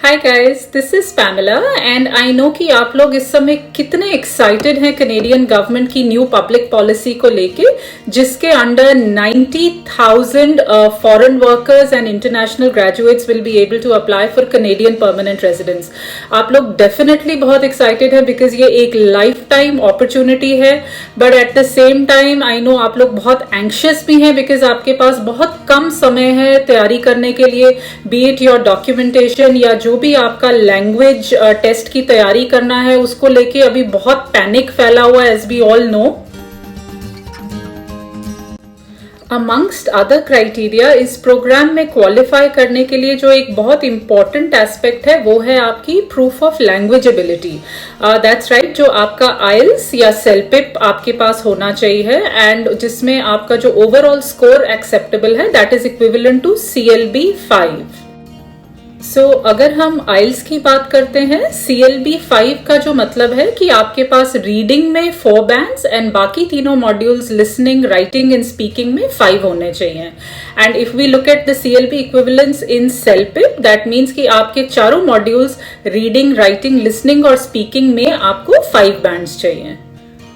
Hi guys, this is Pamela and I know कि आप लोग इस समय कितने एक्साइटेड हैं कनेडियन गवर्नमेंट की न्यू पब्लिक पॉलिसी को लेके, जिसके under 90,000 foreign workers and international graduates will be able to apply for Canadian permanent residence. आप लोग डेफिनेटली बहुत एक्साइटेड हैं बिकॉज ये एक लाइफ टाइम अपॉर्चुनिटी है, but at the same time I know आप लोग बहुत एंशियस भी हैं बिकॉज आपके पास बहुत कम समय है तैयारी करने के लिए, बी इट योर डॉक्यूमेंटेशन या जो भी आपका लैंग्वेज टेस्ट की तैयारी करना है उसको लेके अभी बहुत पैनिक फैला हुआ है, as we all know. Amongst other criteria इस प्रोग्राम में क्वालिफाई करने के लिए जो एक बहुत इंपॉर्टेंट एस्पेक्ट है वो है आपकी proof of language ability. That's right, जो आपका आइल्स या सेलपिप आपके पास होना चाहिए एंड जिसमें आपका जो ओवरऑल स्कोर एक्सेप्टेबल है that is equivalent to CLB 5। So अगर हम आइल्स की बात करते हैं, CLB 5 का जो मतलब है कि आपके पास रीडिंग में 4 बैंड्स एंड बाकी तीनों modules listening, writing and speaking में 5 होने चाहिए। And if we look at the CLB equivalence in CELPIP, that means कि आपके चारों मॉड्यूल्स रीडिंग, राइटिंग, लिसनिंग और स्पीकिंग में आपको 5 बैंड्स चाहिए।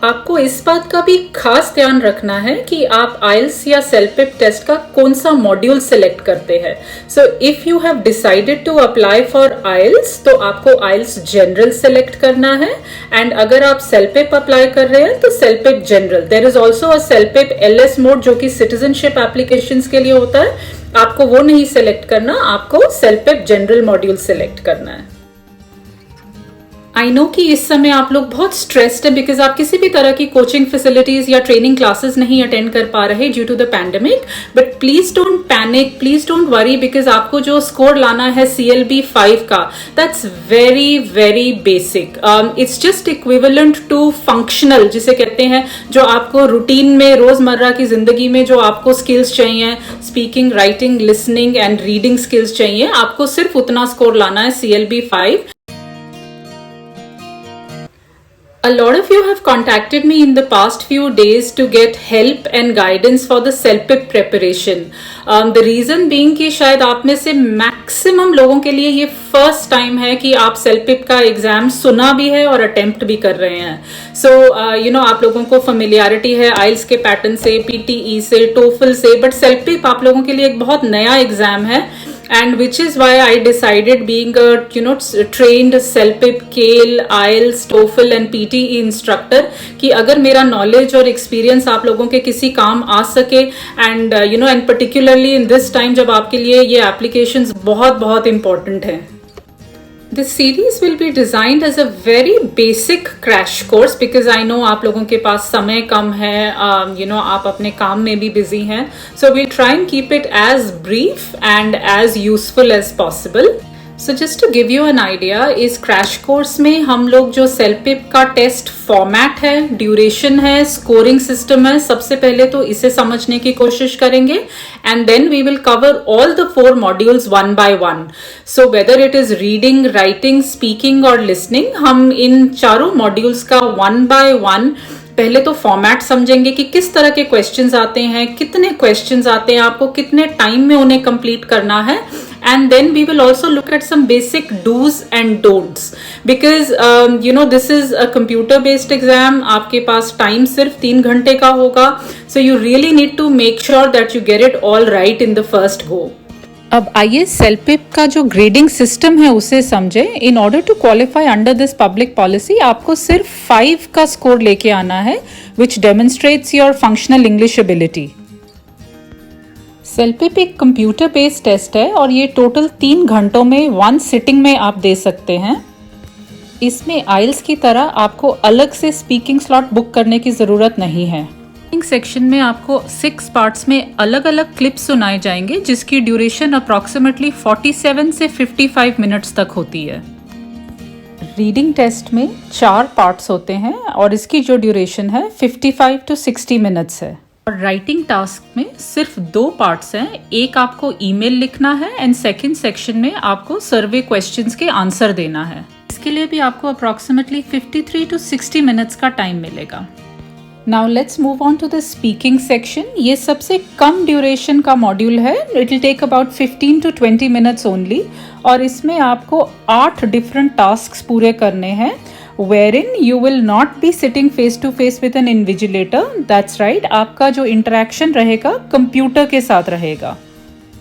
आपको इस बात का भी खास ध्यान रखना है कि आप आइल्स या सेलपिप टेस्ट का कौन सा मॉड्यूल सेलेक्ट करते हैं। So if you have decided to apply for IELTS तो आपको आइल्स जनरल सेलेक्ट करना है, एंड अगर आप सेलपिप अप्लाई कर रहे हैं तो CELPIP general. There is also a CELPIP LS mode जो कि सिटीजनशिप एप्लीकेशंस के लिए होता है, आपको वो नहीं सेलेक्ट करना, आपको सेलपिप जनरल मॉड्यूल सेलेक्ट करना है। आई नो कि इस समय आप लोग बहुत स्ट्रेस्ड है बिकॉज आप किसी भी तरह की कोचिंग फैसिलिटीज या ट्रेनिंग क्लासेस नहीं अटेंड कर पा रहे due to the pandemic, but please don't panic, please don't worry because आपको जो स्कोर लाना है CLB 5 का, that's very very basic. It's just equivalent to functional, जिसे कहते हैं जो आपको रूटीन में रोजमर्रा की जिंदगी में जो आपको स्किल्स चाहिए, speaking, writing, listening and reading skills चाहिए, आपको सिर्फ उतना स्कोर लाना है CLB 5। A lot of you have contacted me in the past few days to get help and guidance for the CELPIP preparation. The reason being कि शायद आप में से मैक्सिमम लोगों के लिए ये फर्स्ट टाइम है कि आप CELPIP का एग्जाम सुना भी है और अटेम्प्ट भी कर रहे हैं। सो यू नो आप लोगों को फेमिलियरिटी है आइल्स के पैटर्न से, PTE से, TOEFL से, बट CELPIP आप लोगों के लिए एक बहुत नया एग्जाम है, and which is why I decided, being a trained CELPIP, CALE, IELTS, TOEFL and PTE instructor, कि अगर मेरा नॉलेज और एक्सपीरियंस आप लोगों के किसी काम आ सके and and particularly in this time जब आपके लिए ये एप्लीकेशंस बहुत बहुत इंपॉर्टेंट हैं। This series will be designed as a very basic crash course because I know आप लोगों के पास समय कम है, आप अपने काम में भी busy हैं, so we'll try and keep it as brief and as useful as possible. So just to give you an idea, इस क्रैश कोर्स में हम लोग जो CELPIP का टेस्ट फॉर्मेट है, ड्यूरेशन है, स्कोरिंग सिस्टम है, सबसे पहले तो इसे समझने की कोशिश करेंगे and then we will cover all the 4 modules one by one. So whether it is reading, writing, speaking और लिसनिंग, हम इन चारों मॉड्यूल्स का वन बाय वन पहले तो फॉर्मेट समझेंगे कि किस तरह के क्वेश्चंस आते हैं, कितने क्वेश्चंस आते हैं, आपको कितने टाइम में उन्हें कंप्लीट करना है, and then we will also look at some basic do's and don'ts because this is a computer based exam, आपके पास टाइम सिर्फ 3 घंटे का होगा, so you really need to make sure that you get it all right in the first go. अब आइए CELPIP का जो grading system है उसे समझे। In order to qualify under this public policy आपको सिर्फ 5 का स्कोर लेके आना है, which demonstrates your functional English ability. CELPIP एक कंप्यूटर बेस्ड टेस्ट है और ये टोटल 3 घंटों में 1 सिटिंग में आप दे सकते हैं। इसमें आइल्स की तरह आपको अलग से स्पीकिंग स्लॉट बुक करने की ज़रूरत नहीं है। सेक्शन में आपको 6 पार्ट्स में अलग अलग क्लिप्स सुनाए जाएंगे जिसकी ड्यूरेशन अप्रॉक्सीमेटली 47 से 55 मिनट्स तक होती है। रीडिंग टेस्ट में 4 पार्ट्स होते हैं और इसकी जो ड्यूरेशन है 55 टू 60 मिनट्स है। और राइटिंग टास्क में सिर्फ 2 पार्ट्स हैं, एक आपको ईमेल लिखना है एंड सेकेंड सेक्शन में आपको सर्वे क्वेश्चंस के आंसर देना है। इसके लिए भी आपको अप्रॉक्सीमेटली 53 टू 60 मिनट्स का टाइम मिलेगा। Now let's move on to the speaking section. ये सबसे कम ड्यूरेशन का मॉड्यूल है. It will take about 15 to 20 minutes only. और इसमें आपको 8 डिफरेंट टास्क पूरे करने हैं, wherein you will not be sitting face to face with an invigilator. That's right, आपका जो इंटरेक्शन रहेगा कंप्यूटर के साथ रहेगा.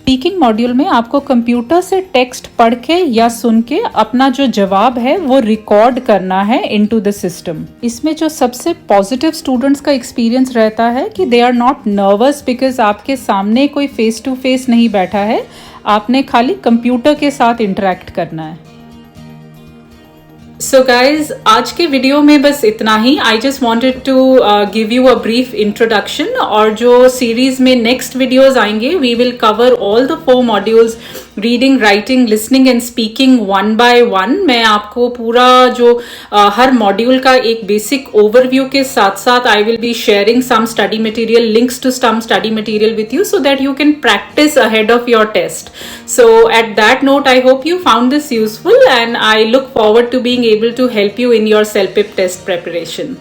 स्पीकिंग मॉड्यूल में आपको कंप्यूटर से टेक्स्ट पढ़ के या सुन के अपना जो जवाब है वो रिकॉर्ड करना है इनटू द सिस्टम. इसमें जो सबसे पॉजिटिव स्टूडेंट्स का एक्सपीरियंस रहता है कि they are not nervous because आपके सामने कोई फेस टू फेस नहीं बैठा है, आपने खाली कंप्यूटर के साथ इंटरेक्ट करना है. सो गाइज, आज के वीडियो में बस इतना ही. I just wanted to give you a brief introduction. और जो सीरीज में नेक्स्ट वीडियोज आएंगे, we will cover all the 4 modules, reading, writing, listening and speaking one by one. मैं आपको पूरा जो हर मॉड्यूल का एक बेसिक ओवरव्यू के साथ साथ I will be sharing some study material, links to some study material with you so that you can practice ahead of your test. So at that note, I hope you found this useful and I look forward to being able to help you in your CELPIP test preparation.